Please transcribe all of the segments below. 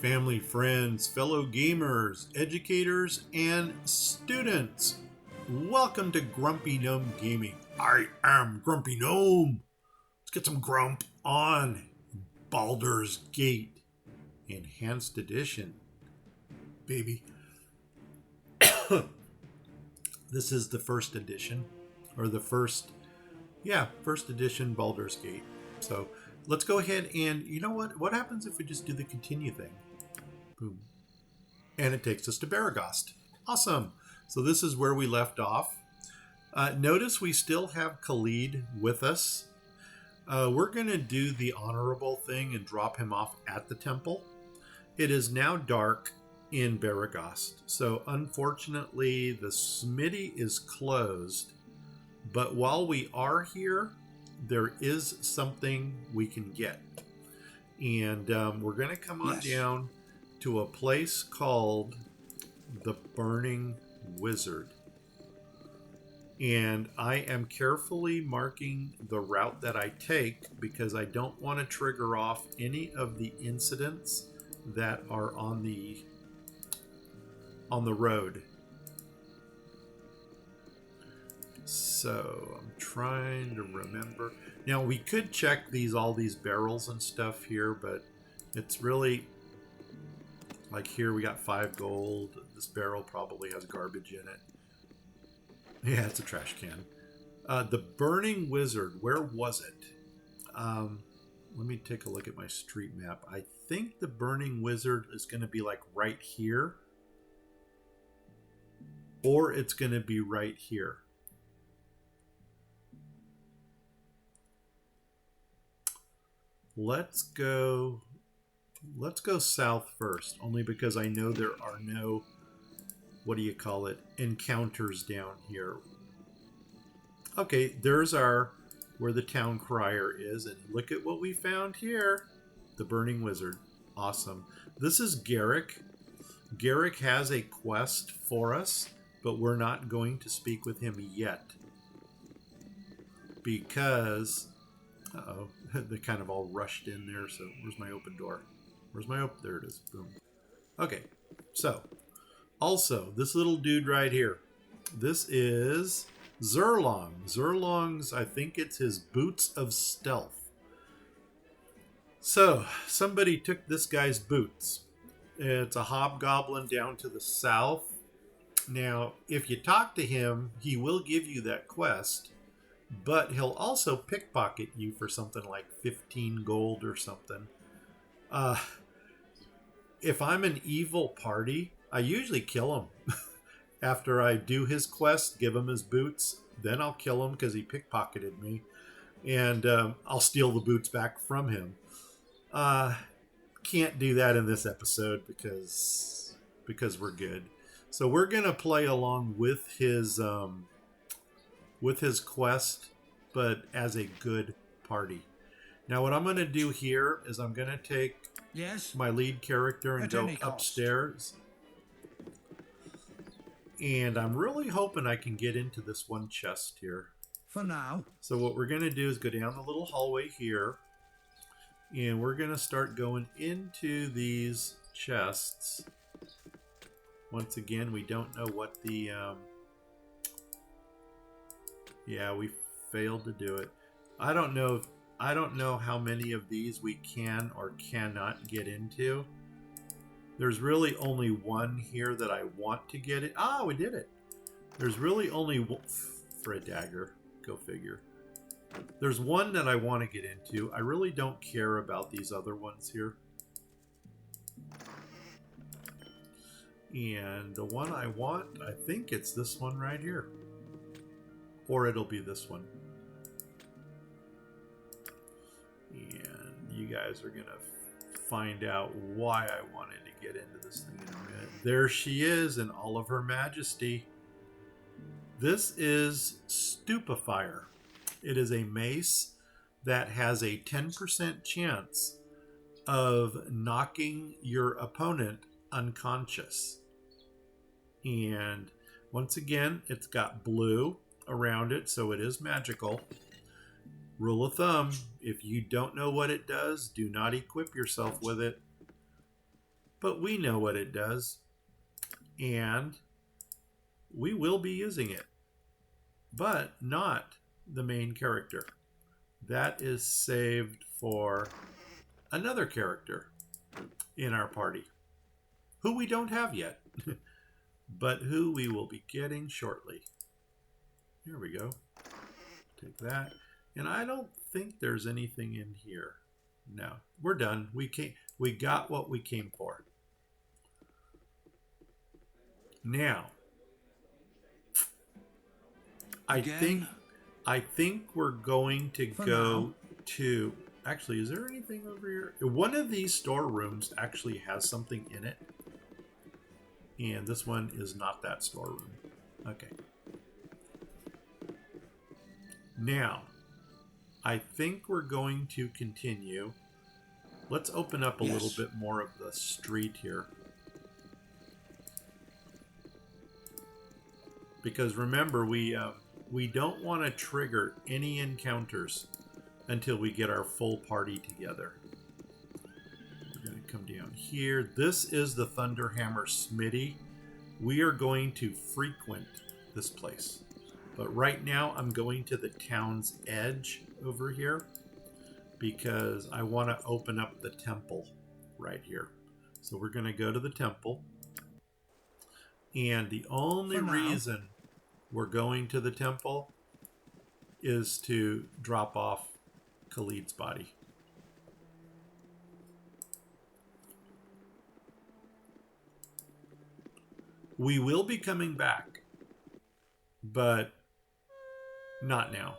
family, friends, fellow gamers, educators, and students. Welcome to Grumpy Gnome Gaming. I am Grumpy Gnome. Let's get some grump on Baldur's Gate Enhanced Edition, baby. This is the first edition, or the first edition Baldur's Gate. So let's go ahead and, you know what? What happens if we just do the continue thing? Boom. And it takes us to Baragost. Awesome. So this is where we left off. Notice we still have Khalid with us. We're going to do the honorable thing and drop him off at the temple. It is now dark in Baragost. So unfortunately, the smithy is closed. But while we are here, there is something we can get. And we're going to come on down to a place called the Burning Wizard. And I am carefully marking the route that I take because I don't want to trigger off any of the incidents that are on the road. So I'm trying to remember. Now we could check all these barrels and stuff here, but it's really like here we got 5 gold. This barrel probably has garbage in it. Yeah, it's a trash can. The Burning Wizard, where was it? Let me take a look at my street map. I think the Burning Wizard is going to be like right here. Or it's going to be right here. Let's go south first, only because I know there are no, encounters down here. Okay, there's where the town crier is, and look at what we found here. The Burning Wizard. Awesome. This is Garrick. Garrick has a quest for us, but we're not going to speak with him yet. Because they kind of all rushed in there. So where's my open door? There it is. Boom. Okay. So also this little dude right here. This is Zurlong. Zurlong's, I think it's his boots of stealth. So somebody took this guy's boots. It's a hobgoblin down to the south. Now, if you talk to him, he will give you that quest. But he'll also pickpocket you for something like 15 gold or something. If I'm an evil party, I usually kill him. After I do his quest, give him his boots, then I'll kill him because he pickpocketed me. And I'll steal the boots back from him. Can't do that in this episode because we're good. So we're going to play along with his quest, but as a good party. Now what I'm going to do here is I'm going to take my lead character and go upstairs. And I'm really hoping I can get into this one chest here. For now. So what we're going to do is go down the little hallway here. And we're going to start going into these chests. Once again, we don't know what the... yeah, we failed to do it. I don't know how many of these we can or cannot get into. There's really only one here that I want to get it. Ah, we did it. There's really only one for a dagger. Go figure. There's one that I want to get into. I really don't care about these other ones here. And the one I want, I think it's this one right here. Or it'll be this one. And you guys are going to find out why I wanted to get into this thing in a minute. There she is in all of her majesty. This is Stupefier. It is a mace that has a 10% chance of knocking your opponent unconscious. And once again, it's got blue around it, so it is magical. Rule of thumb, if you don't know what it does, do not equip yourself with it. but we know what it does, and we will be using it, but not the main character. That is saved for another character in our party, who we don't have yet, but who we will be getting shortly. Here we go. Take that. And I don't think there's anything in here. No, we're done. We got what we came for. Now, I think we're going to go to... Actually, is there anything over here? One of these storerooms actually has something in it. And this one is not that storeroom. Okay. Now, I think we're going to continue. Let's open up a little bit more of the street here. Because remember, we don't want to trigger any encounters until we get our full party together. We're going to come down here. This is the Thunderhammer Smithy. We are going to frequent this place. But right now I'm going to the town's edge over here because I want to open up the temple right here. So we're going to go to the temple. And the only reason we're going to the temple is to drop off Khalid's body. We will be coming back, but not now.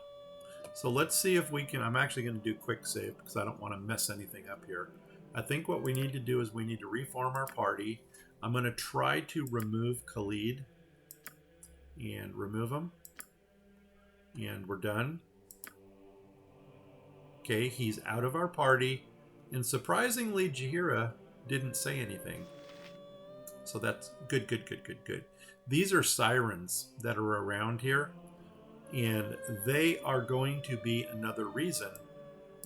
So let's see if we can... I'm actually going to do quick save because I don't want to mess anything up here. I think what we need to do is we need to reform our party. I'm going to try to remove Khalid. And remove him. And we're done. Okay, he's out of our party. And surprisingly, Jaheira didn't say anything. So that's good, good, good, good, good. These are sirens that are around here. And they are going to be another reason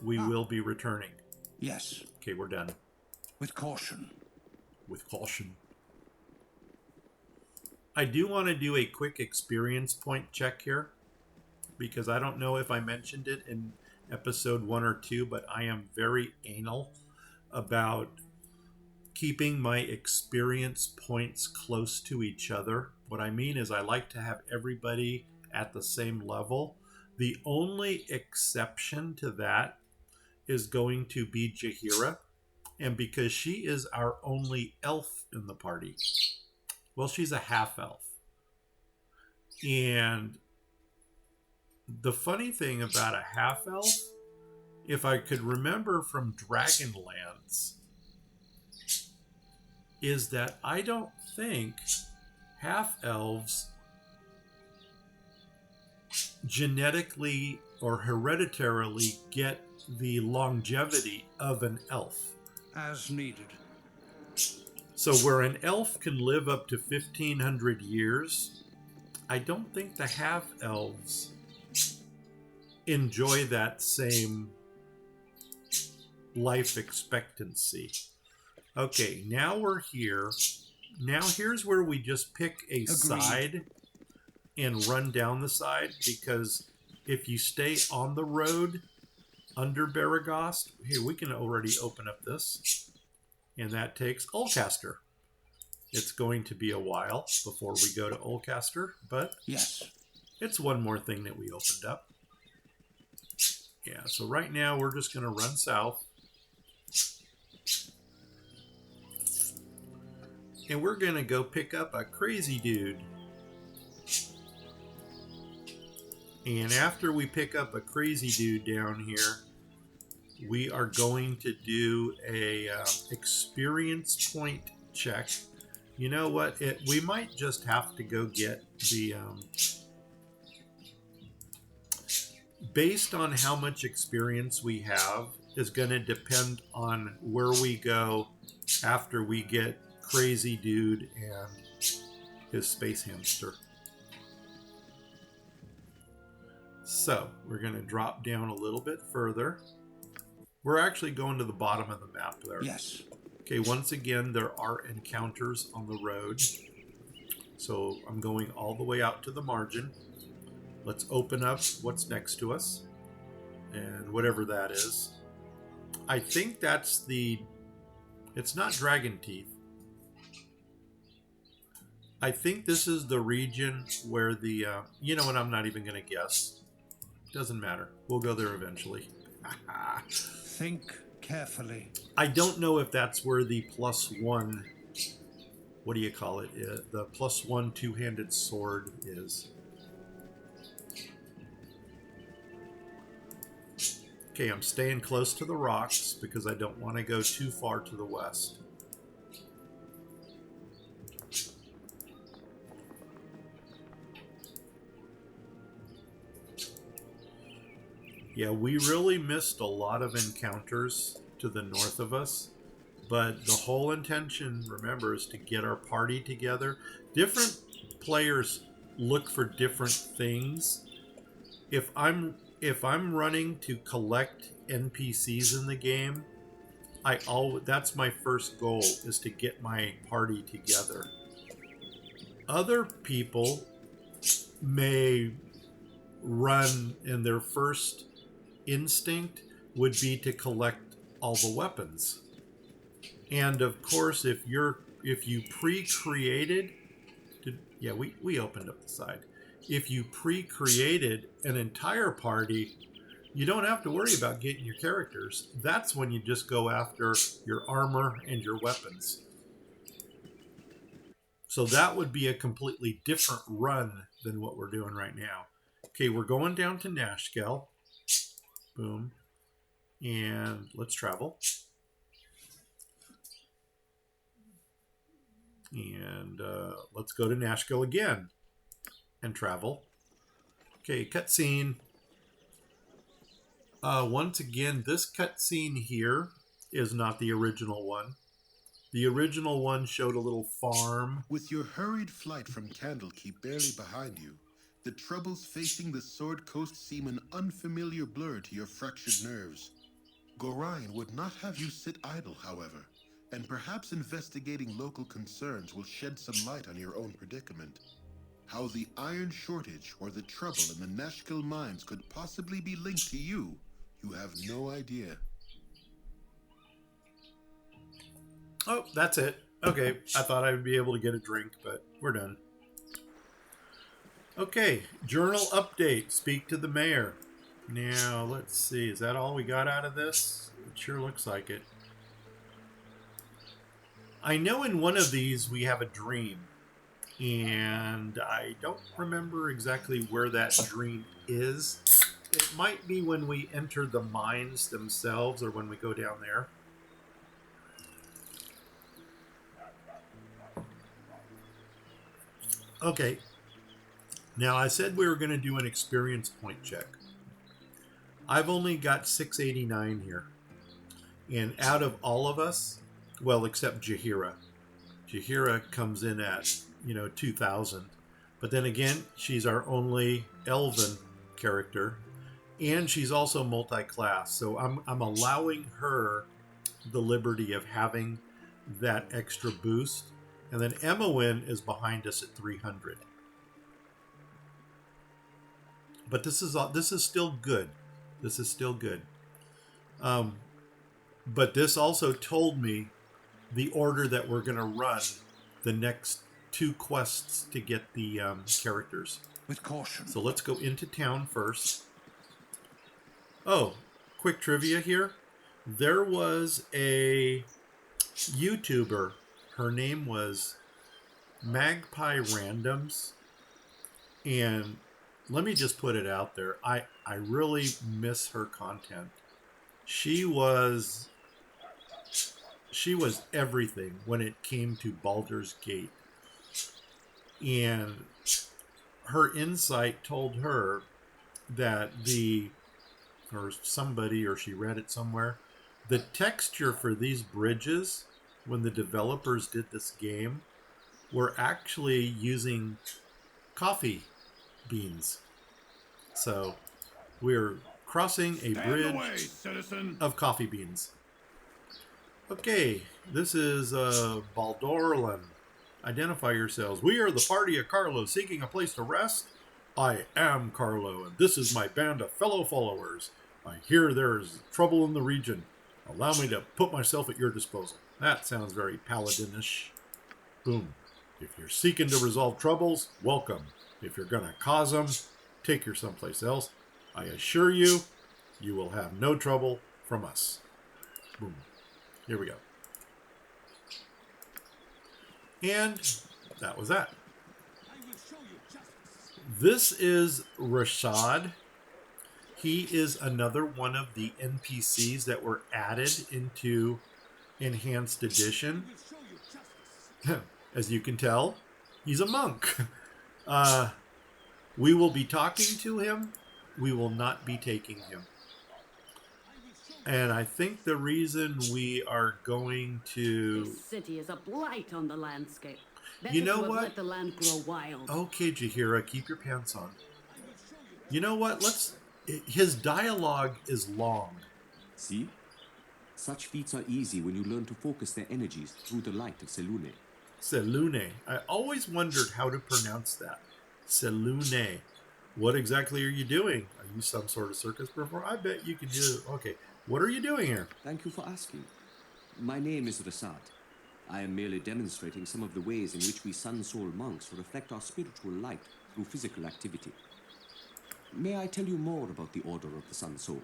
we will be returning. Yes. Okay, we're done. With caution. With caution. I do want to do a quick experience point check here, because I don't know if I mentioned it in episode 1 or 2, but I am very anal about keeping my experience points close to each other. What I mean is I like to have everybody at the same level. The only exception to that is going to be Jaheira, and because she is our only elf in the party. Well, she's a half-elf. And the funny thing about a half-elf, if I could remember from Dragonlance, is that I don't think half-elves genetically or hereditarily get the longevity of an elf. As needed. So where an elf can live up to 1,500 years, I don't think the half-elves enjoy that same life expectancy. Okay, now we're here. Now here's where we just pick a side and run down the side, because if you stay on the road under Baragost, here we can already open up this. And that takes Ulcaster. It's going to be a while before we go to Ulcaster, but yes, it's one more thing that we opened up. Yeah, so right now we're just going to run south. And we're going to go pick up a crazy dude. And after we pick up a crazy dude down here, we are going to do a experience point check. You know what? We might just have to go get the... based on how much experience we have is going to depend on where we go after we get Crazy Dude and his space hamster. So we're going to drop down a little bit further. We're actually going to the bottom of the map there. Yes. Okay, once again, there are encounters on the road. So I'm going all the way out to the margin. Let's open up what's next to us. And whatever that is. I think that's the... It's not Dragon Teeth. I think this is the region where the... you know what, I'm not even going to guess. Doesn't matter. We'll go there eventually. Think carefully. I don't know if that's where the +1... What do you call it? The +1 two-handed sword is. Okay, I'm staying close to the rocks because I don't want to go too far to the west. Yeah, we really missed a lot of encounters to the north of us, but the whole intention, remember, is to get our party together. Different players look for different things. If I'm running to collect NPCs in the game, that's my first goal, is to get my party together. Other people may run, and their first instinct would be to collect all the weapons. And of course, if you pre-created, yeah, we opened up the side. If you pre-created an entire party, you don't have to worry about getting your characters. That's when you just go after your armor and your weapons. So that would be a completely different run than what we're doing right now. Okay, we're going down to Nashkel. Boom. And let's travel. And let's go to Nashkel again and travel. Okay, cutscene. Once again, this cutscene here is not the original one. The original one showed a little farm. With your hurried flight from Candlekeep barely behind you, the troubles facing the Sword Coast seem an unfamiliar blur to your fractured nerves. Gorion would not have you sit idle, however, and perhaps investigating local concerns will shed some light on your own predicament. How the iron shortage or the trouble in the Nashkel mines could possibly be linked to you, you have no idea. Oh, that's it. Okay, I thought I would be able to get a drink, but we're done. Okay, journal update. Speak to the mayor. Now, let's see. Is that all we got out of this? It sure looks like it. I know in one of these we have a dream, and I don't remember exactly where that dream is. It might be when we enter the mines themselves or when we go down there. Okay. Now, I said we were going to do an experience point check. I've only got 689 here. And out of all of us, well, except Jaheira. Jaheira comes in at, 2,000. But then again, she's our only elven character. And she's also multi-class. So I'm allowing her the liberty of having that extra boost. And then Emowyn is behind us at 300. But this is still good. This is still good. But this also told me the order that we're going to run the next 2 quests to get the characters. With caution. So let's go into town first. Oh, quick trivia here. There was a YouTuber. Her name was Magpie Randoms. And let me just put it out there. I really miss her content. She was everything when it came to Baldur's Gate. And her insight told her that she read it somewhere, the texture for these bridges, when the developers did this game, were actually using coffee beans. So we're crossing a bridge of coffee beans. Okay, this is Baldur'S. Identify yourselves. We are the party of Carlo seeking a place to rest. I am Carlo, and this is my band of fellow followers. I hear there is trouble in the region. Allow me to put myself at your disposal. That sounds very paladinish. Boom. If you're seeking to resolve troubles, welcome. If you're going to cause them, take her someplace else. I assure you, you will have no trouble from us. Boom. Here we go. And that was that. This is Rashad. He is another one of the NPCs that were added into Enhanced Edition. As you can tell, he's a monk. We will be talking to him. We will not be taking him. And I think the reason we are going to... This city is a blight on the landscape. Better You know to have what? let the land grow wild. Okay, Jahira, keep your pants on. You know what? His dialogue is long. See? Such feats are easy when you learn to focus their energies through the light of Selune. Selune. I always wondered how to pronounce that. Selune. What exactly are you doing? Are you some sort of circus performer? I bet you can do... Okay, what are you doing here? Thank you for asking. My name is Rasad. I am merely demonstrating some of the ways in which we Sun Soul monks reflect our spiritual light through physical activity. May I tell you more about the Order of the Sun Soul?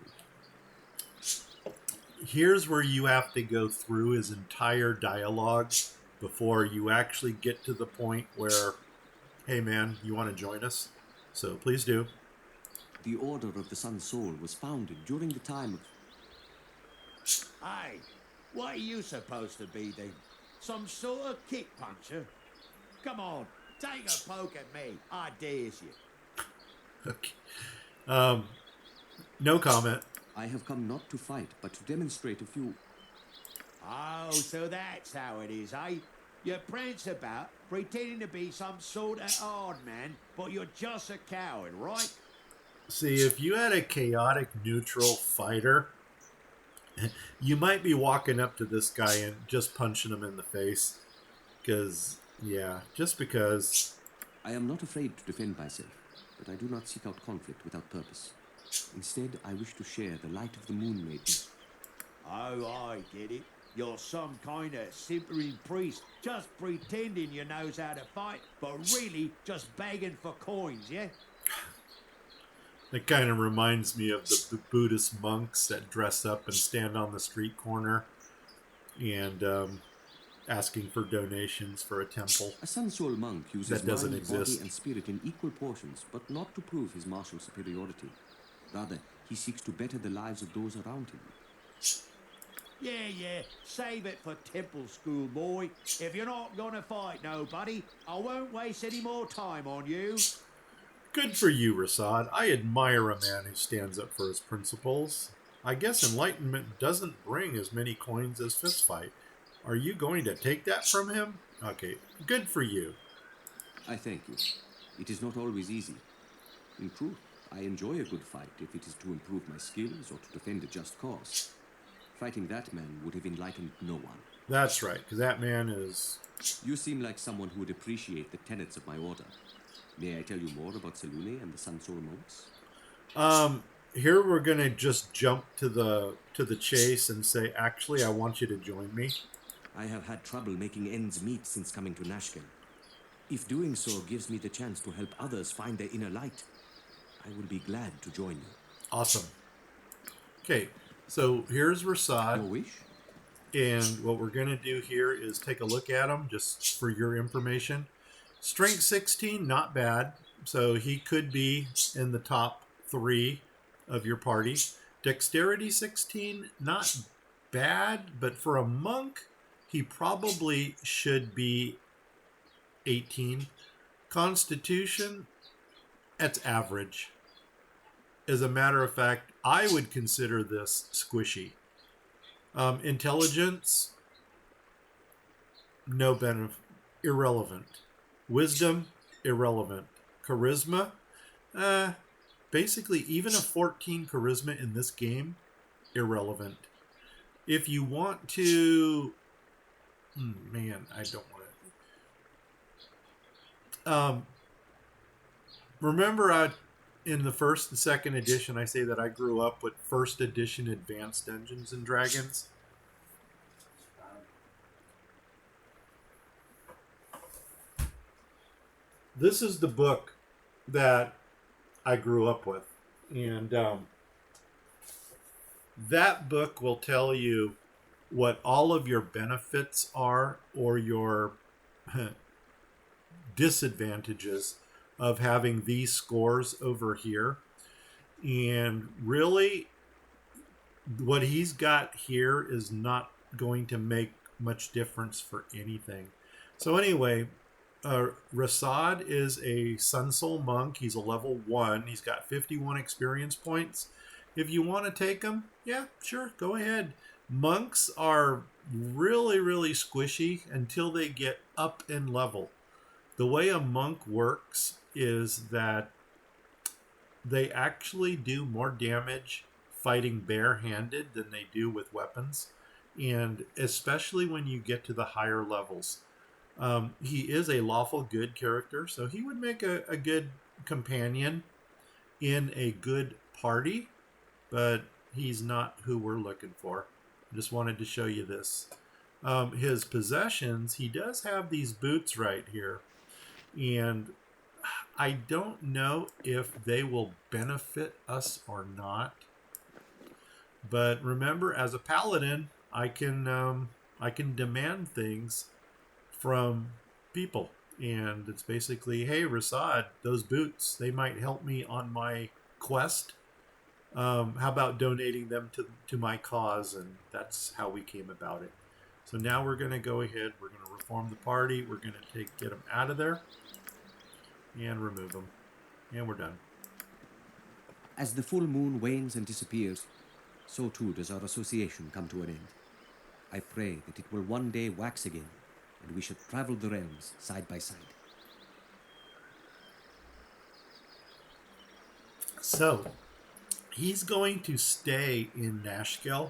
Here's where you have to go through his entire dialogue before you actually get to the point where, hey man, you want to join us? So please do. The Order of the Sun Soul was founded during the time of... Hey, what are you supposed to be then? Some sort of kick puncher? Come on, take a poke at me. I dares you. Okay. No comment. I have come not to fight, but to demonstrate a few... Oh, so that's how it is, eh? You prance about, pretending to be some sort of hard man, but you're just a coward, right? See, if you had a chaotic neutral fighter, you might be walking up to this guy and just punching him in the face. Because, yeah, just because... I am not afraid to defend myself, but I do not seek out conflict without purpose. Instead, I wish to share the light of the Moon Maiden. Oh, I get it. You're some kind of simpering priest, just pretending you knows how to fight, but really just begging for coins, yeah? It kind of reminds me of the Buddhist monks that dress up and stand on the street corner and asking for donations for a temple. A Sun Soul monk uses That doesn't mind, exist. body, and spirit in equal portions, but not to prove his martial superiority. Rather, he seeks to better the lives of those around him. Yeah, save it for temple school, boy. If you're not gonna fight nobody, I won't waste any more time on you. Good for you, Rasad. I admire a man who stands up for his principles. I guess enlightenment doesn't bring as many coins as fistfight. Are you going to take that from him? Okay, good for you. I thank you. It is not always easy. In truth, I enjoy a good fight if it is to improve my skills or to defend a just cause. Fighting that man would have enlightened no one. That's right, because that man is... You seem like someone who would appreciate the tenets of my order. May I tell you more about Selune and the Sun Soul monks? Here we're going to just jump to the chase and say, actually, I want you to join me. I have had trouble making ends meet since coming to Nashkel. If doing so gives me the chance to help others find their inner light, I will be glad to join you. Awesome. Okay, so here's Your Rasad. wish? And what we're going to do here is take a look at him, just for your information. Strength 16, not bad. So he could be in the top 3 of your party. Dexterity 16, not bad, but for a monk, he probably should be 18. Constitution, that's average. As a matter of fact, I would consider this squishy. Intelligence, no benefit, irrelevant. Wisdom, irrelevant. Charisma, basically even a 14 charisma in this game, irrelevant. If you want to, man, I don't want to. Remember, in the first and second edition, I say that I grew up with first edition Advanced Dungeons and Dragons. This is the book that I grew up with, and that book will tell you what all of your benefits are or your disadvantages of having these scores over here. And really, what he's got here is not going to make much difference for anything. So anyway, Rasad is a Sun Soul monk. He's a level 1. He's got 51 experience points. If you want to take him, yeah, sure, go ahead. Monks are really, really squishy until they get up in level. The way a monk works is that they actually do more damage fighting barehanded than they do with weapons, and especially when you get to the higher levels. He is a lawful good character, so he would make a good companion in a good party, but he's not who we're looking for. I just wanted to show you this. His possessions, he does have these boots right here, and I don't know if they will benefit us or not. But remember, as a paladin, I can demand things from people, and it's basically, hey, Rasad, those boots, they might help me on my quest. How about donating them to my cause? And that's how we came about it. So now we're going to go ahead. We're going to reform the party. We're going to get them out of there and remove them, and we're done. As the full moon wanes and disappears, so too does our association come to an end. I pray that it will one day wax again, and we should travel the realms side by side. So, he's going to stay in Nashkel.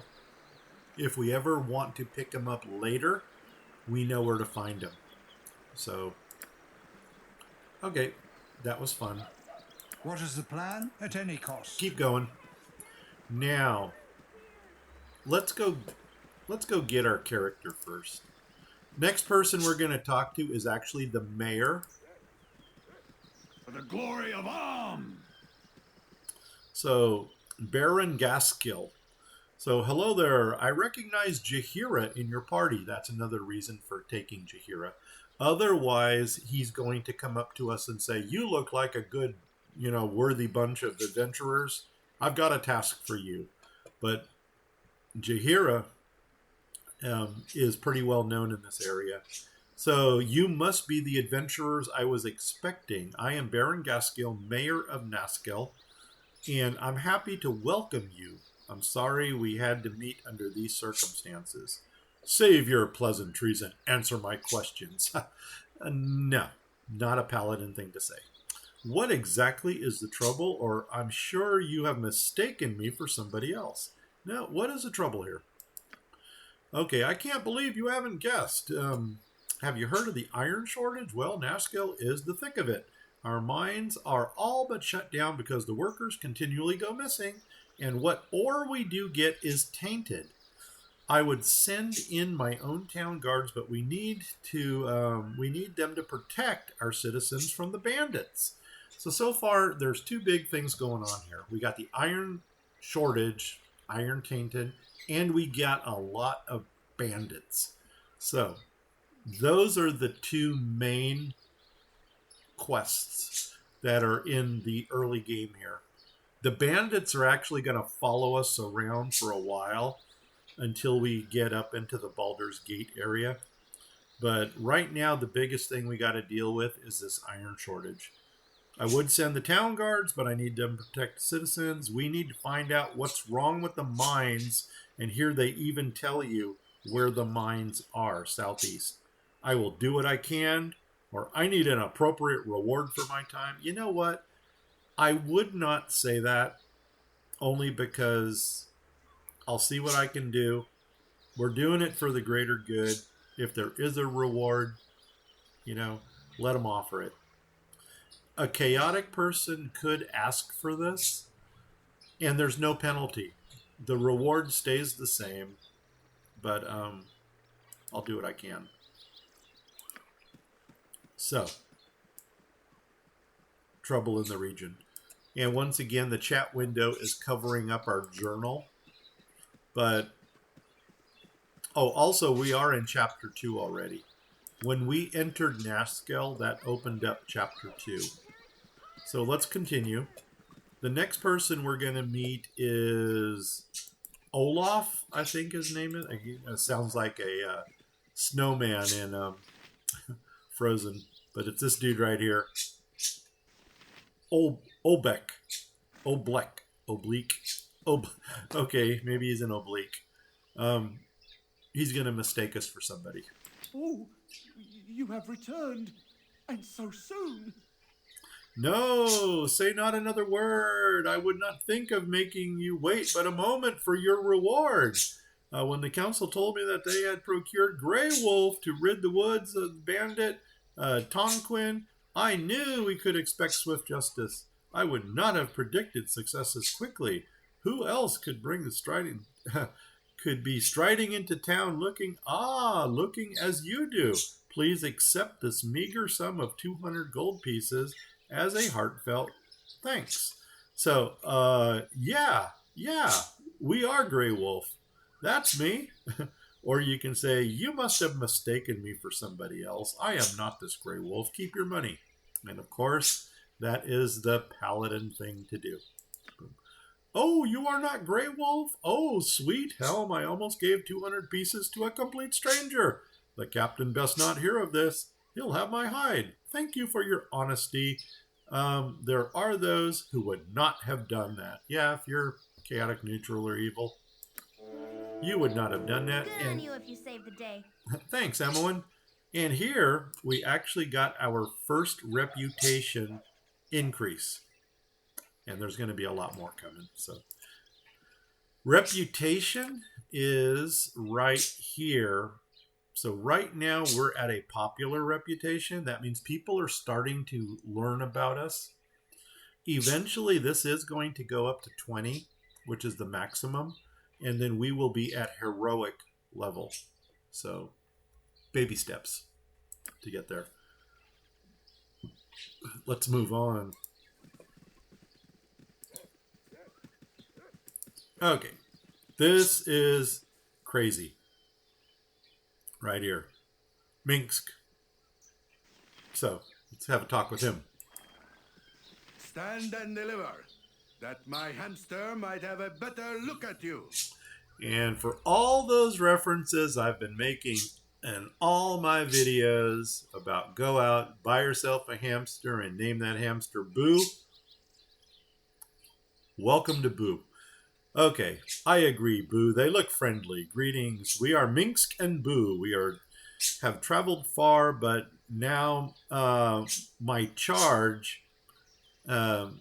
If we ever want to pick him up later, we know where to find him. So, okay, that was fun. What is the plan? At any cost. Keep going. Now, let's go get our character first. Next person we're going to talk to is actually the mayor. For the glory of So, Baron Gaskill. So, hello there. I recognize Jahira in your party. That's another reason for taking Jahira. Otherwise, he's going to come up to us and say, you look like a good, worthy bunch of adventurers. I've got a task for you. But Jahira is pretty well known in this area. So, you must be the adventurers I was expecting. I am Baron Gaskill, Mayor of Naskel, and I'm happy to welcome you. I'm sorry we had to meet under these circumstances. Save your pleasantries and answer my questions. No, not a paladin thing to say. What exactly is the trouble? Or I'm sure you have mistaken me for somebody else. Now, what is the trouble here? Okay, I can't believe you haven't guessed. Have you heard of the iron shortage? Well, Naskel is the thick of it. Our mines are all but shut down because the workers continually go missing, and what ore we do get is tainted. I would send in my own town guards, but we need them to protect our citizens from the bandits. So far, there's two big things going on here. We got the iron shortage, iron tainted, and we got a lot of bandits. So those are the two main quests that are in the early game here. The bandits are actually going to follow us around for a while until we get up into the Baldur's Gate area. But right now, the biggest thing we got to deal with is this iron shortage. I would send the town guards, but I need them to protect the citizens. We need to find out what's wrong with the mines, and here they even tell you where the mines are, southeast. I will do what I can, or I need an appropriate reward for my time. You know what? I would not say that, only because I'll see what I can do. We're doing it for the greater good. If there is a reward, let them offer it. A chaotic person could ask for this, and there's no penalty. The reward stays the same, but I'll do what I can. So, trouble in the region. And once again, the chat window is covering up our journal. But, also, we are in Chapter 2 already. When we entered Nashkel, that opened up Chapter 2. So let's continue. The next person we're going to meet is Olaf, I think his name is. It sounds like a snowman in Frozen. But it's this dude right here. Oblique. Okay, maybe he's an oblique. He's going to mistake us for somebody. Oh, you have returned, and so soon. No, say not another word. I would not think of making you wait but a moment for your reward. When the council told me that they had procured Grey Wolf to rid the woods of bandit Tonquin, I knew we could expect swift justice. I would not have predicted success as quickly. Who else could bring the striding... could be striding into town looking as you do. Please accept this meager sum of 200 gold pieces as a heartfelt thanks. So, yeah, we are Grey Wolf. That's me. Or you can say, you must have mistaken me for somebody else. I am not this Grey Wolf. Keep your money. And of course, that is the Paladin thing to do. Oh, you are not Grey Wolf? Oh, sweet helm, I almost gave 200 pieces to a complete stranger. The captain best not hear of this. He'll have my hide. Thank you for your honesty. There are those who would not have done that. Yeah, if you're chaotic, neutral, or evil, you would not have done that. Good on you if you saved the day. Thanks, Emmeline. And here, we actually got our first reputation increase. And there's going to be a lot more coming. So, reputation is right here. So right now we're at a popular reputation. That means people are starting to learn about us. Eventually, this is going to go up to 20, which is the maximum. And then we will be at heroic level. So, baby steps to get there. Let's move on. Okay, this is crazy. Right here. Minsk. So, let's have a talk with him. Stand and deliver, that my hamster might have a better look at you. And for all those references I've been making in all my videos about go out, buy yourself a hamster, and name that hamster Boo, welcome to Boo. Okay, I agree, Boo. They look friendly. Greetings. We are Minsk and Boo. We have traveled far, but now my charge, Dinah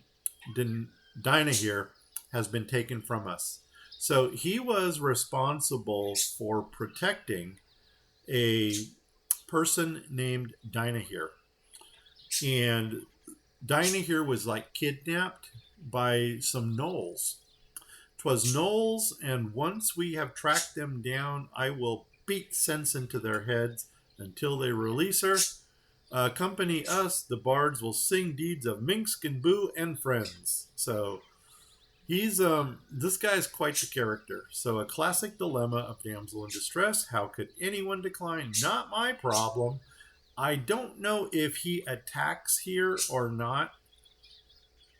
here, has been taken from us. So he was responsible for protecting a person named Dinah here. And Dinah here was like kidnapped by some gnolls. 'Twas gnolls, and once we have tracked them down, I will beat sense into their heads until they release her. Accompany us, the bards will sing deeds of Minsk and Boo and friends. So he's this guy's quite the character. So a classic dilemma of damsel in distress. How could anyone decline? Not my problem. I don't know if he attacks here or not.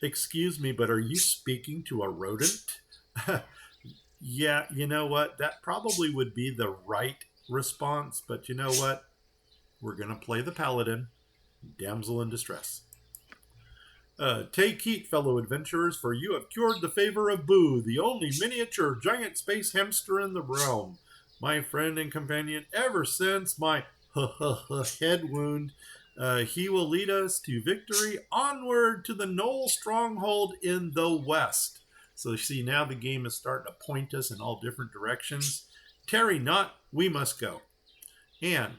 Excuse me, but are you speaking to a rodent? Yeah, you know what? That probably would be the right response, but you know what? We're going to play the Paladin, damsel in distress. Take heed, fellow adventurers, for you have cured the favor of Boo, the only miniature giant space hamster in the realm. My friend and companion ever since my head wound. He will lead us to victory, onward to the Knoll stronghold in the west. So you see, now the game is starting to point us in all different directions. Tarry not, we must go. And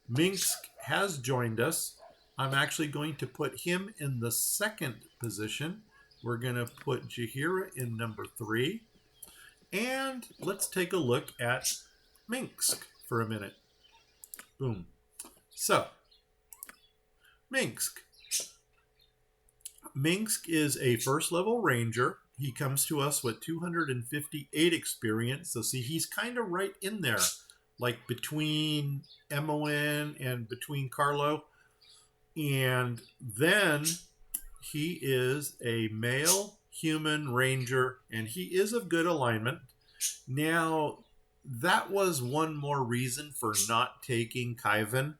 Minsk has joined us. I'm actually going to put him in the second position. We're going to put Jahira in number 3. And let's take a look at Minsk for a minute. Boom. So, Minsk. Minsk is a first level ranger. He comes to us with 258 experience. So see, he's kind of right in there, like between Mon and between Carlo. And then he is a male human ranger, and he is of good alignment. Now, that was one more reason for not taking Kaivan,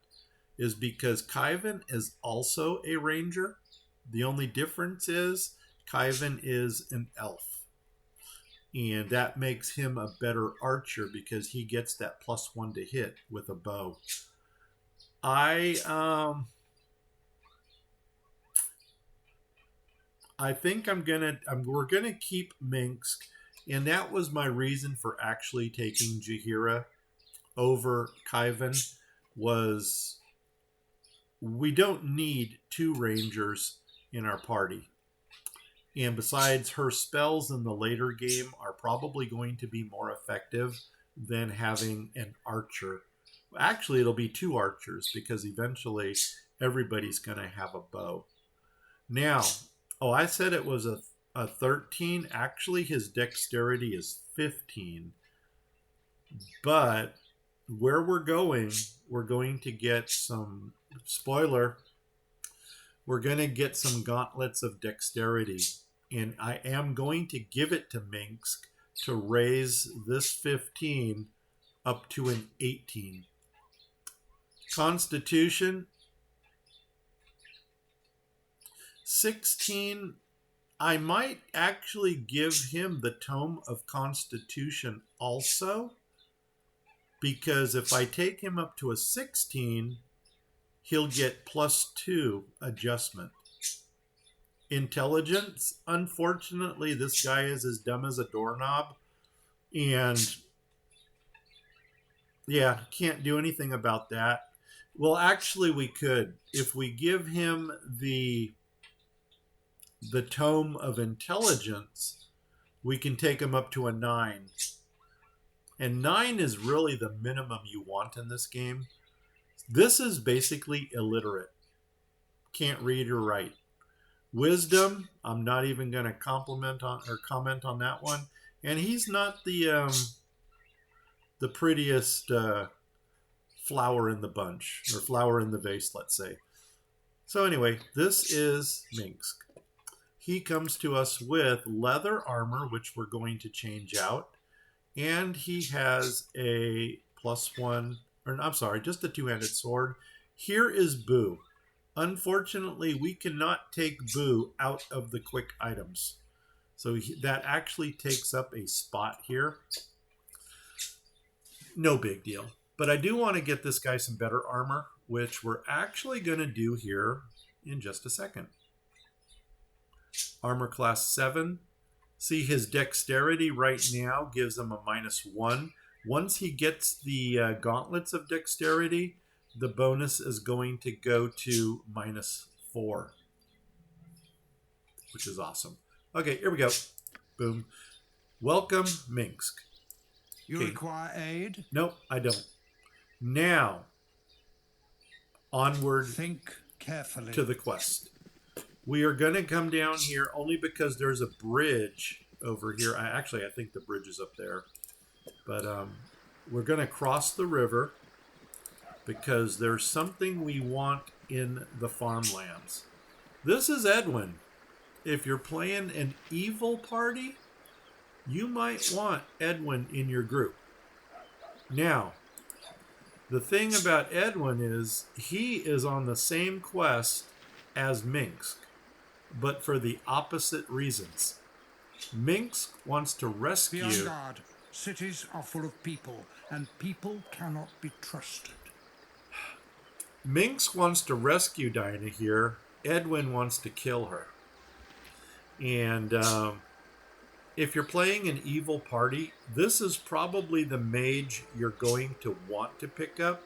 is because Kaivan is also a ranger. The only difference is Kaivan is an elf. And that makes him a better archer because he gets that +1 to hit with a bow. I think we're gonna keep Minsk, and that was my reason for actually taking Jahira over Kaivan. Was we don't need 2 rangers in our party, and besides, her spells in the later game are probably going to be more effective than having an archer. Actually, it'll be 2 archers because eventually everybody's going to have a bow. Now, I said it was a 13. Actually, his dexterity is 15. But where we're going to get some, spoiler, we're going to get some gauntlets of dexterity. And I am going to give it to Minsk to raise this 15 up to an 18. Constitution, 16. I might actually give him the Tome of Constitution also, because if I take him up to a 16, he'll get +2 adjustment. Intelligence, unfortunately, this guy is as dumb as a doorknob, and yeah, can't do anything about that. Well, actually, we could. If we give him the Tome of Intelligence, we can take him up to a 9. And 9 is really the minimum you want in this game. This is basically illiterate. Can't read or write. Wisdom, I'm not even going to comment on that one. And he's not the prettiest flower in the bunch, or flower in the vase, let's say. So anyway, this is Minsk. He comes to us with leather armor, which we're going to change out. And he has a +1, or I'm sorry, just a 2-handed sword. Here is Boo. Unfortunately, we cannot take Boo out of the quick items. So that actually takes up a spot here. No big deal. But I do want to get this guy some better armor, which we're actually going to do here in just a second. Armor class 7. See, his dexterity right now gives him a -1. Once he gets the gauntlets of dexterity, the bonus is going to go to -4, which is awesome. Okay, here we go. Boom. Welcome, Minsk. You require aid? Nope, I don't. Now, onward. Think carefully. To the quest. We are going to come down here only because there's a bridge over here. I think the bridge is up there. But we're going to cross the river because there's something we want in the farmlands. This is Edwin. If you're playing an evil party, you might want Edwin in your group. Now, the thing about Edwin is he is on the same quest as Minsk, but for the opposite reasons. Minsk wants to rescue... Be on guard. Cities are full of people, and people cannot be trusted. Minsk wants to rescue Dinah here. Edwin wants to kill her. And if you're playing an evil party, this is probably the mage you're going to want to pick up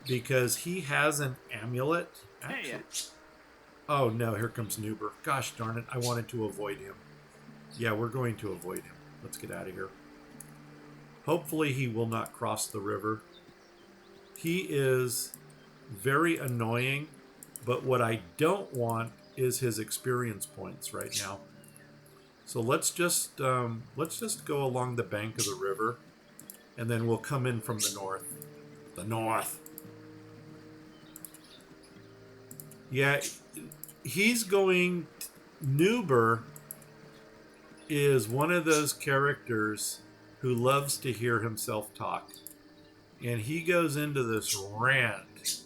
because he has an amulet. Actually, oh no, here comes Nuber. Gosh darn it, I wanted to avoid him. Yeah, we're going to avoid him. Let's get out of here. Hopefully he will not cross the river. He is very annoying, but what I don't want is his experience points right now. So let's just go along the bank of the river, and then we'll come in from the north. The north. Yeah, he's going. Nuber is one of those characters who loves to hear himself talk, and he goes into this rant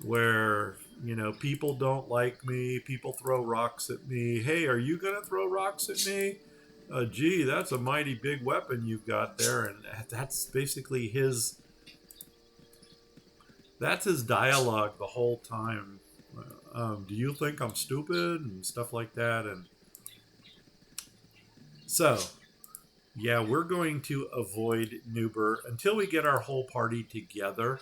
where, you know, people don't like me, people throw rocks at me. Hey, are you gonna throw rocks at me? Gee, that's a mighty big weapon you've got there. And that's basically his dialogue the whole time. Do you think I'm stupid and stuff like that? And so yeah, we're going to avoid Nuber until we get our whole party together.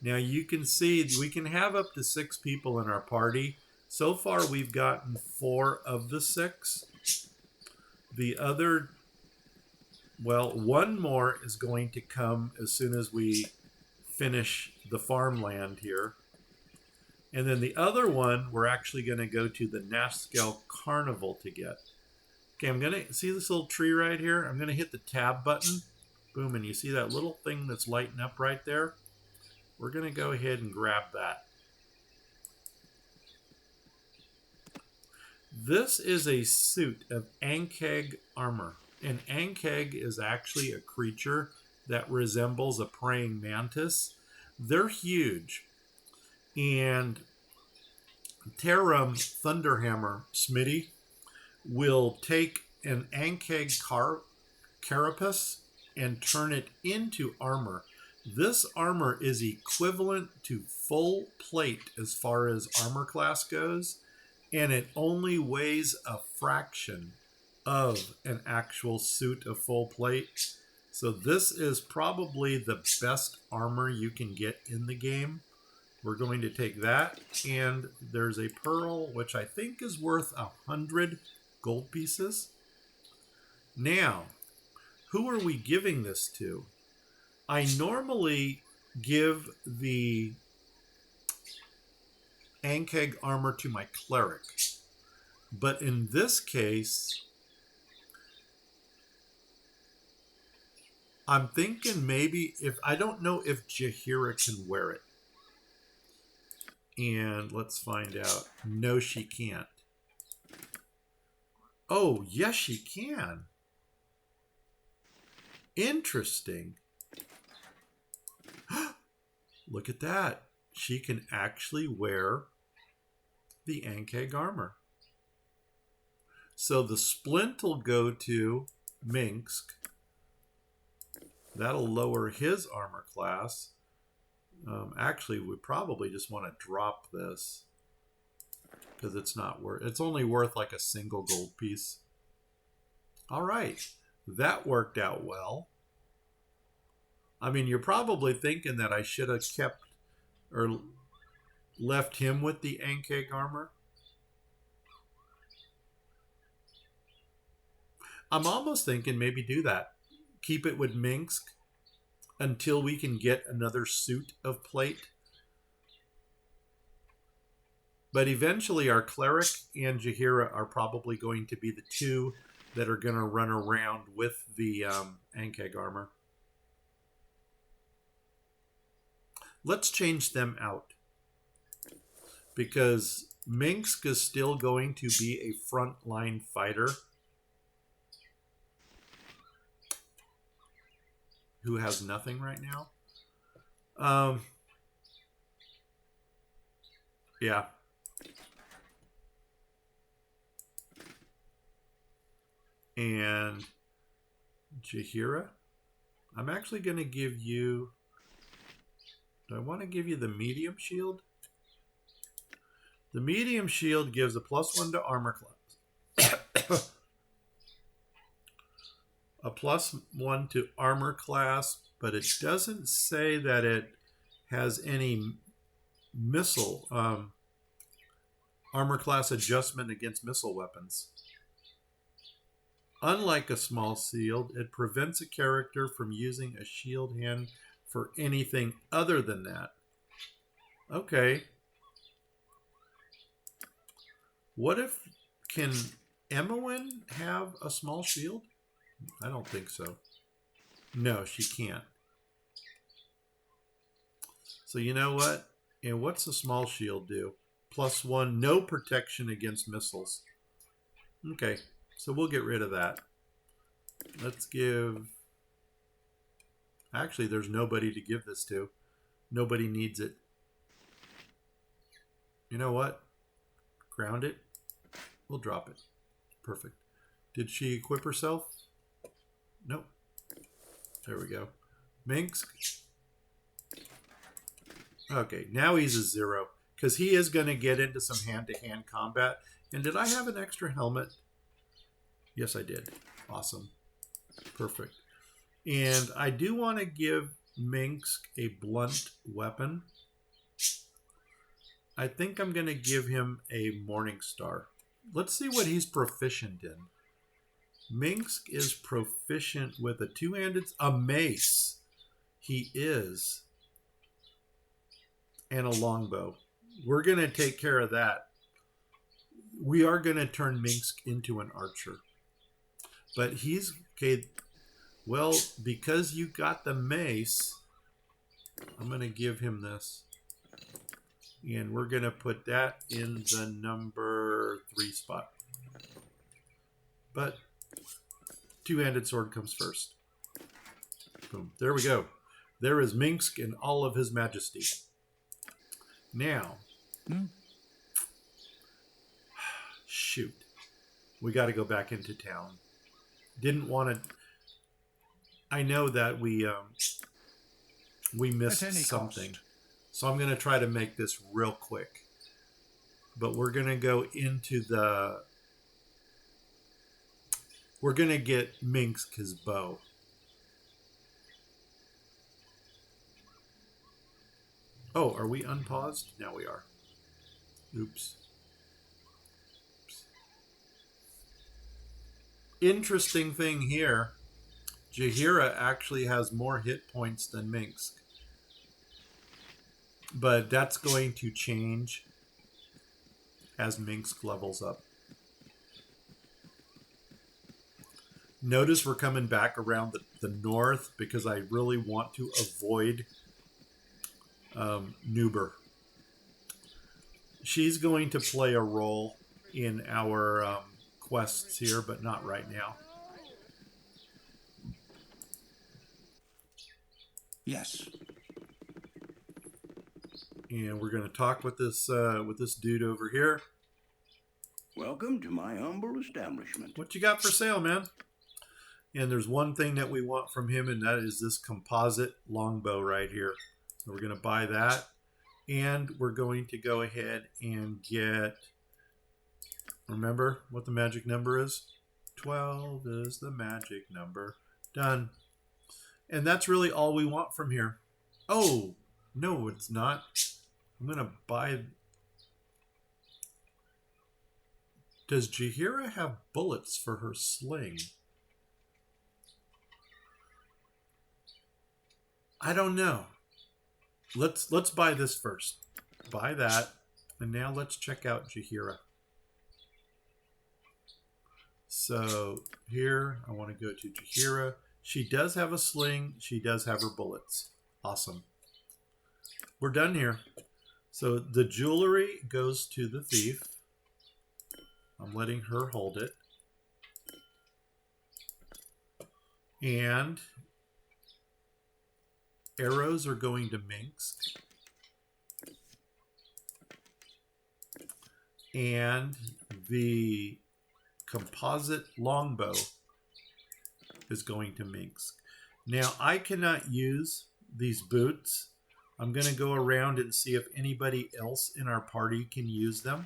Now you can see we can have up to 6 people in our party. So far we've gotten 4 of the 6. The other, well, 1 more is going to come as soon as we finish the farmland here. And then the other one we're actually going to go to the Nascal Carnival to get. Okay, I'm going to see this little tree right here. I'm going to hit the tab button. Boom, and you see that little thing that's lighting up right there? We're going to go ahead and grab that. This is a suit of Ankeg armor. And Ankeg is actually a creature that resembles a praying mantis. They're huge. And Tarum Thunderhammer Smitty will take an Ankeg carapace and turn it into armor. This armor is equivalent to full plate as far as armor class goes, and it only weighs a fraction of an actual suit of full plate. So this is probably the best armor you can get in the game. We're going to take that, and there's a pearl, which I think is worth 100 gold pieces. Now, who are we giving this to? I normally give the Ankeg armor to my cleric, but in this case, I'm thinking maybe I don't know if Jaheira can wear it. And let's find out. No, she can't. Oh, yes, she can. Interesting. Look at that. She can actually wear the Ankeg armor. So the splint will go to Minsk. That'll lower his armor class. Actually, we probably just want to drop this because it's not worth. It's only worth like a single gold piece. All right, that worked out well. I mean, you're probably thinking that I should have kept or left him with the Ankeg armor. I'm almost thinking maybe do that. Keep it with Minsk until we can get another suit of plate. But eventually our cleric and Jaheira are probably going to be the 2 that are going to run around with the Ankeg armor. Let's change them out, because Minsk is still going to be a frontline fighter who has nothing right now. Yeah. And Jaheira, I'm actually going to give you... Do I want to give you the medium shield? The medium shield gives a +1 to armor class. a +1 to armor class, but it doesn't say that it has any missile armor class adjustment against missile weapons. Unlike a small shield, it prevents a character from using a shield hand for anything other than that. Okay. What if, can Emowyn have a small shield? I don't think so. No, she can't. So you know what? And what's the small shield do? +1, no protection against missiles. Okay, so we'll get rid of that. Let's give... Actually, there's nobody to give this to. Nobody needs it. You know what? Ground it. We'll drop it. Perfect. Did she equip herself? Nope. There we go. Minsk. Okay, now he's a 0. Because he is going to get into some hand-to-hand combat. And did I have an extra helmet? Yes, I did. Awesome. Perfect. And I do want to give Minsk a blunt weapon. I think I'm going to give him a Morning Star. Let's see what he's proficient in. Minsk is proficient with a two-handed... A mace. He is. And a longbow. We're going to take care of that. We are going to turn Minsk into an archer. But he's... Okay, well, because you got the mace, I'm going to give him this. And we're going to put that in the number 3 spot. But two-handed sword comes first. Boom. There we go. There is Minsk in all of his majesty. Now, shoot. We got to go back into town. Didn't want to... I know that we missed something. Cost. So I'm going to try to make this real quick. But we're going to go into the... We're going to get Minsk his bow. Oh, are we unpaused? Now we are. Oops. Interesting thing here. Jaheira actually has more hit points than Minsk. But that's going to change as Minsk levels up. Notice we're coming back around the north because I really want to avoid Nuber. She's going to play a role in our quests here, but not right now. Yes. And we're going to talk with this dude over here. Welcome to my humble establishment. What you got for sale, man? And there's one thing that we want from him, and that is this composite longbow right here. So we're going to buy that. And we're going to go ahead and get... Remember what the magic number is? 12 is the magic number. Done. And that's really all we want from here. Oh, no, it's not. I'm going to buy... Does Jaheira have bullets for her sling? I don't know. Let's buy this first. Buy that. And now let's check out Jaheira. So here, I want to go to Jaheira. She does have a sling. She does have her bullets. Awesome. We're done here. So the jewelry goes to the thief. I'm letting her hold it. And arrows are going to Minsk. And the composite longbow is going to Minsk. Now, I cannot use these boots. I'm going to go around and see if anybody else in our party can use them.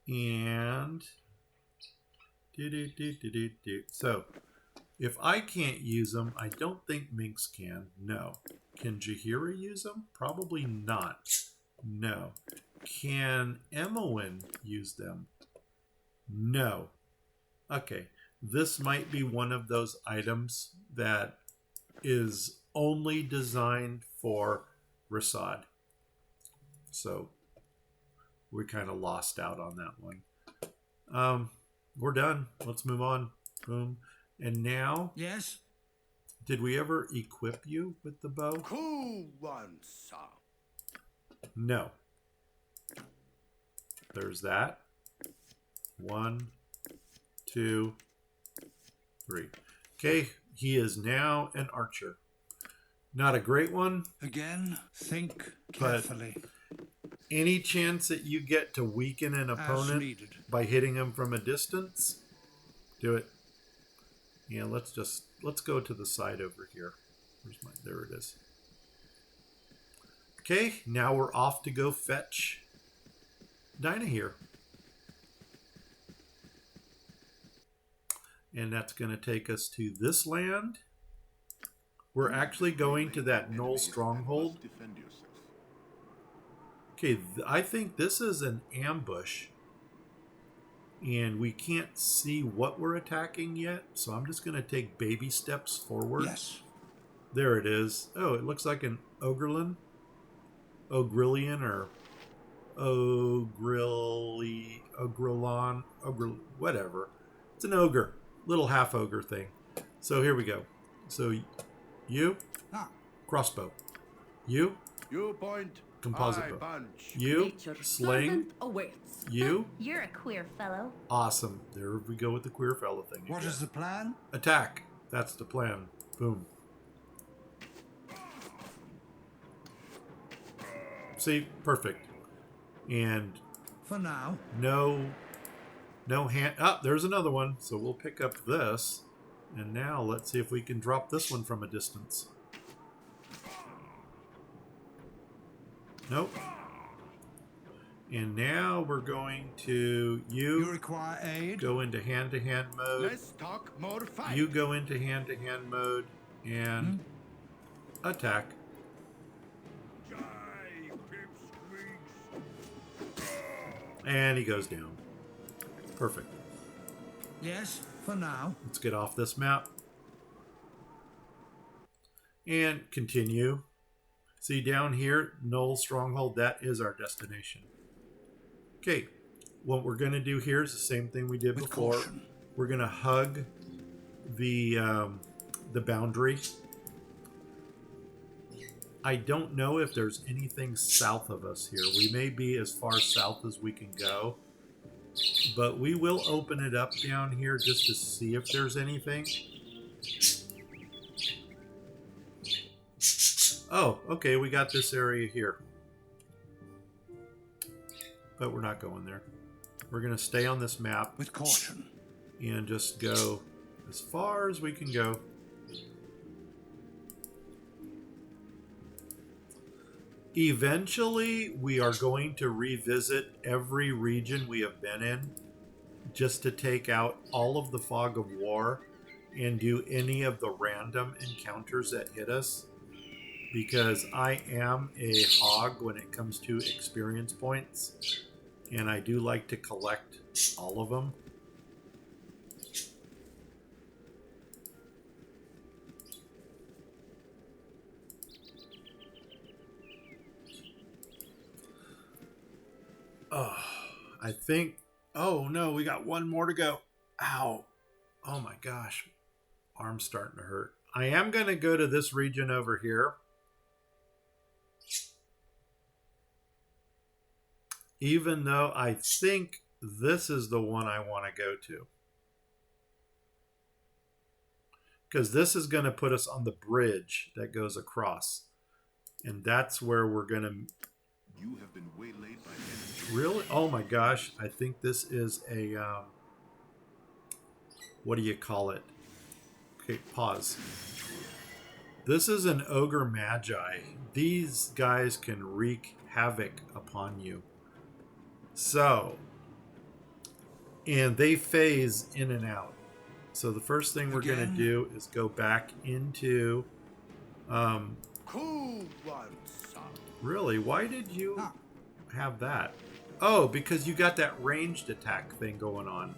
And So, if I can't use them, I don't think Minx can. No. Can Jaheira use them? Probably not. No. Can Emowyn use them? No. Okay. This might be one of those items that is only designed for Rasad. So, we kind of lost out on that one. We're done. Let's move on. Boom. And now, Yes? did we ever equip you with the bow? Cool one, sir. No. There's that. 1, 2, 3. Okay, he is now an archer. Not a great one. Again, think But- carefully. Any chance that you get to weaken an As opponent needed. by hitting him from a distance, do it. Yeah, let's go to the side over here. There it is. Okay, now we're off to go fetch Dinah here. And that's going to take us to this land. We're actually going to that Knoll stronghold. Defend yourself. Okay, I think this is an ambush. And we can't see what we're attacking yet. So I'm just going to take baby steps forward. Yes. There it is. Oh, it looks like an Ogrelin. Ogrillion or Ogrelon. Whatever. It's an ogre. Little half ogre thing. So here we go. So you, crossbow. You, You point. composite I bow. bunch. You, Nature's sling. servant awaits. You, You're a queer fellow. awesome. There we go with the queer fella thing. What again. is the plan? Attack. That's the plan. Boom. See, perfect. And For now. no hand. Ah, there's another one. So we'll pick up this. And now let's see if we can drop this one from a distance. Nope. And now we're going to You require aid? go into hand-to-hand mode. Let's talk more fight. You go into hand-to-hand mode and attack. And he goes down. Perfect. Yes, for now. Let's get off this map. And continue. See down here, Knoll Stronghold, that is our destination. Okay, what we're going to do here is the same thing we did With before. caution. We're going to hug the boundary. I don't know if there's anything south of us here. We may be as far south as we can go. But we will open it up down here just to see if there's anything. Oh, okay, we got this area here. But we're not going there. We're going to stay on this map With caution. and just go as far as we can go. Eventually, we are going to revisit every region we have been in just to take out all of the fog of war and do any of the random encounters that hit us. Because I am a hog when it comes to experience points, and I do like to collect all of them. Oh, I think... Oh, no, we got one more to go. Ow. Oh, my gosh. Arm's starting to hurt. I am going to go to this region over here. Even though I think this is the one I want to go to. Because this is going to put us on the bridge that goes across. And that's where we're going to... You have been waylaid by enemies. Really? Oh my gosh. I think this is a... what do you call it? Okay, pause. This is an ogre magi. These guys can wreak havoc upon you. So, and they phase in and out. So the first thing we're going to Again? do is go back into... Cool one, son. really, why did you Ah. have that? Oh, because you got that ranged attack thing going on.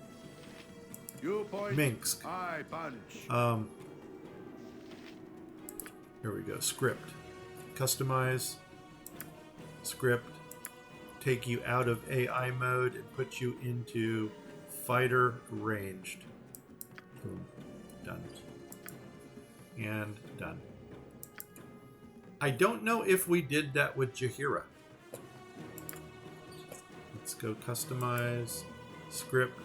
You point. Minsk. I punch. Here we go. Script. Customize. Script. Take you out of AI mode and put you into fighter ranged. Boom. Done. And done. I don't know if we did that with Jaheira. Let's go customize. Script.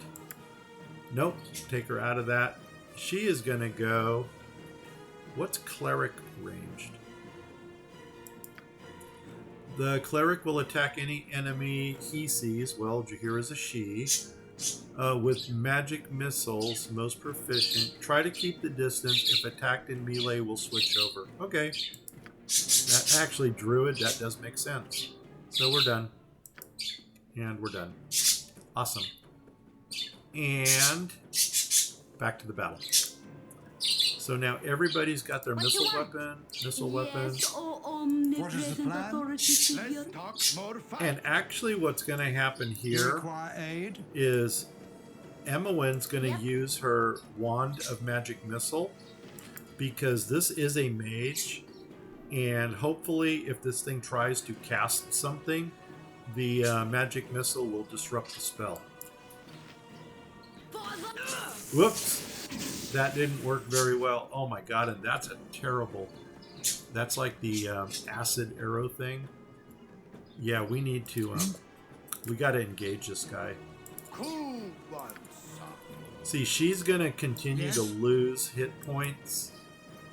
Nope. Take her out of that. She is going to go... What's cleric ranged? The cleric will attack any enemy he sees. Well, Jaheira's a she. With magic missiles, most proficient. Try to keep the distance. If attacked in melee, will switch over. Okay. That actually, Druid, that does make sense. So we're done. And we're done. Awesome. And back to the battle. So now everybody's got their missile weapon, weapon. Yes, oh omnipresent plan? authority figure. Let's talk more fight. And actually what's going to happen You here require aid? is Emmawyn's going to Yep. use her Wand of Magic Missile because this is a mage, and hopefully if this thing tries to cast something, the magic missile will disrupt the spell. Whoops! That didn't work very well. Oh my god, and that's a terrible... That's like the acid arrow thing. Yeah, we need to... we got to engage this guy. Cool one, son. See, she's going to continue Yes. to lose hit points.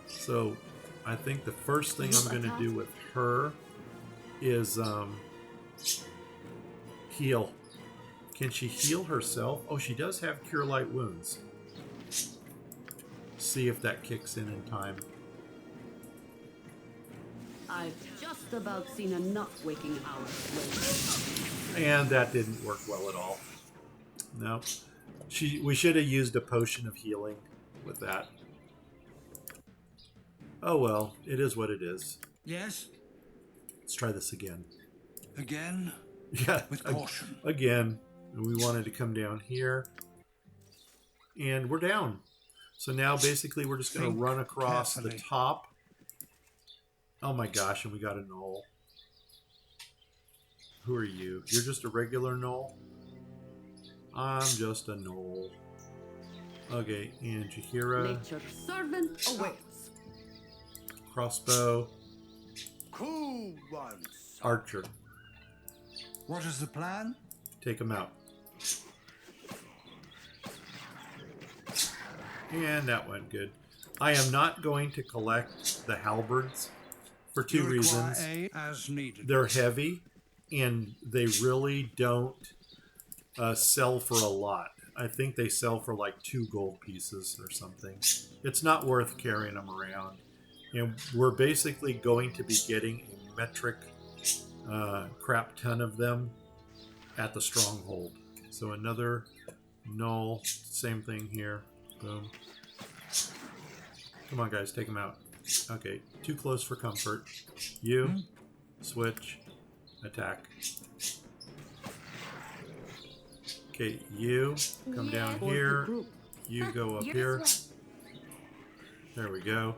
So I think the first thing I'm going to do with her is heal. Can she heal herself? Oh, she does have Cure Light Wounds. See if that kicks in time. I've just about seen enough waking hours. And that didn't work well at all. No. We should have used a potion of healing with that. Oh well, it is what it is. Yes? Let's try this again. Again? Yeah, With caution. again. And we wanted to come down here. And we're down. So now basically we're just going to Think run across the carefully. top. Oh my gosh, and we got a knoll. Who are you? You're just a regular knoll? I'm just a knoll. Okay, and Jaheira. Nature's servant awaits. Crossbow. Cool one, son. Archer. What is the plan? Take him out. And that went good. I am not going to collect the halberds for two You require reasons. aid as needed. They're heavy, and they really don't sell for a lot. I think they sell for like 2 gold pieces or something. It's not worth carrying them around. And we're basically going to be getting a metric crap ton of them at the stronghold. So another null, same thing here. Boom. Come on, guys, take them out. Okay, too close for comfort. You, switch, attack. Okay, you come down For the here. group. You go up Yes, here. sir. There we go.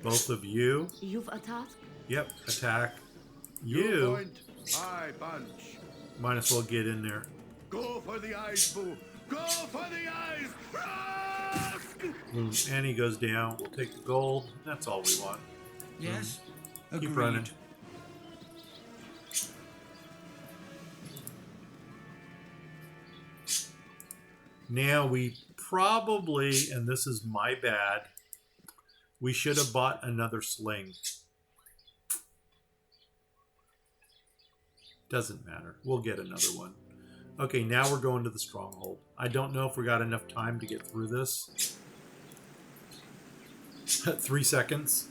Both of you. You've a task? Yep, attack. You You point. I punch. might as well get in there. Go for the eyes, boo. Go for the eyes. Rusk! Boom. And he goes down. We'll take the gold. That's all we want. Yes? Keep Agreed. running. Now we probably, and this is my bad, we should have bought another sling. Doesn't matter. We'll get another one. Okay, now we're going to the stronghold. I don't know if we got enough time to get through this. 3 seconds.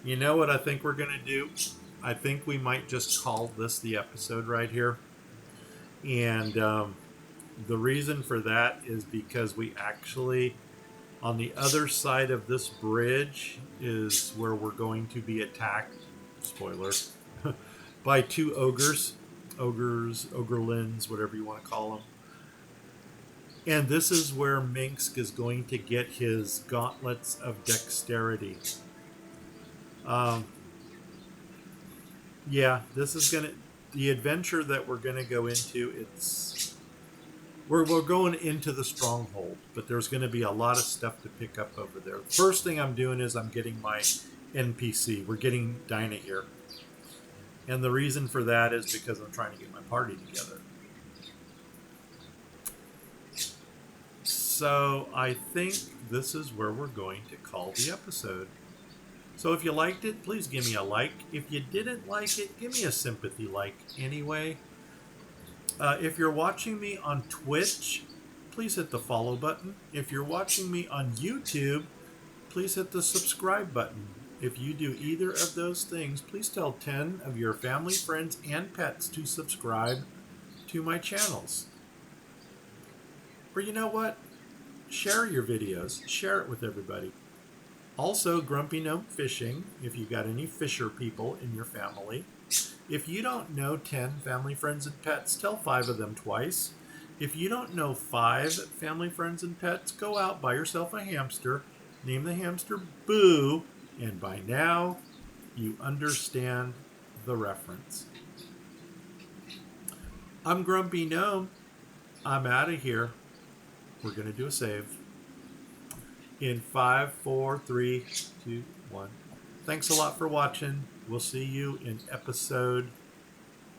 You know what I think we're going to do? I think we might just call this the episode right here. And the reason for that is because we actually, on the other side of this bridge, is where we're going to be attacked. Spoiler. By two ogres, ogrelins, whatever you want to call them. And this is where Minsk is going to get his gauntlets of dexterity. Yeah, this is gonna the adventure that we're gonna go into. We're going into the stronghold, but there's going to be a lot of stuff to pick up over there. First thing I'm doing is I'm getting my NPC. We're getting Dinah here. And the reason for that is because I'm trying to get my party together. So I think this is where we're going to call the episode. So if you liked it, please give me a like. If you didn't like it, give me a sympathy like anyway. If you're watching me on Twitch, please hit the follow button. If you're watching me on YouTube, please hit the subscribe button. If you do either of those things, please tell 10 of your family, friends, and pets to subscribe to my channels. Or you know what? Share your videos. Share it with everybody. Also, Grumpy Gnome Fishing, if you got any fisher people in your family. If you don't know 10 family, friends, and pets, tell 5 of them twice. If you don't know 5 family, friends, and pets, go out, buy yourself a hamster, name the hamster Boo, and by now, you understand the reference. I'm Grumpy Gnome. I'm out of here. We're going to do a save. In 5, 4, 3, 2, 1. Thanks a lot for watching. We'll see you in episode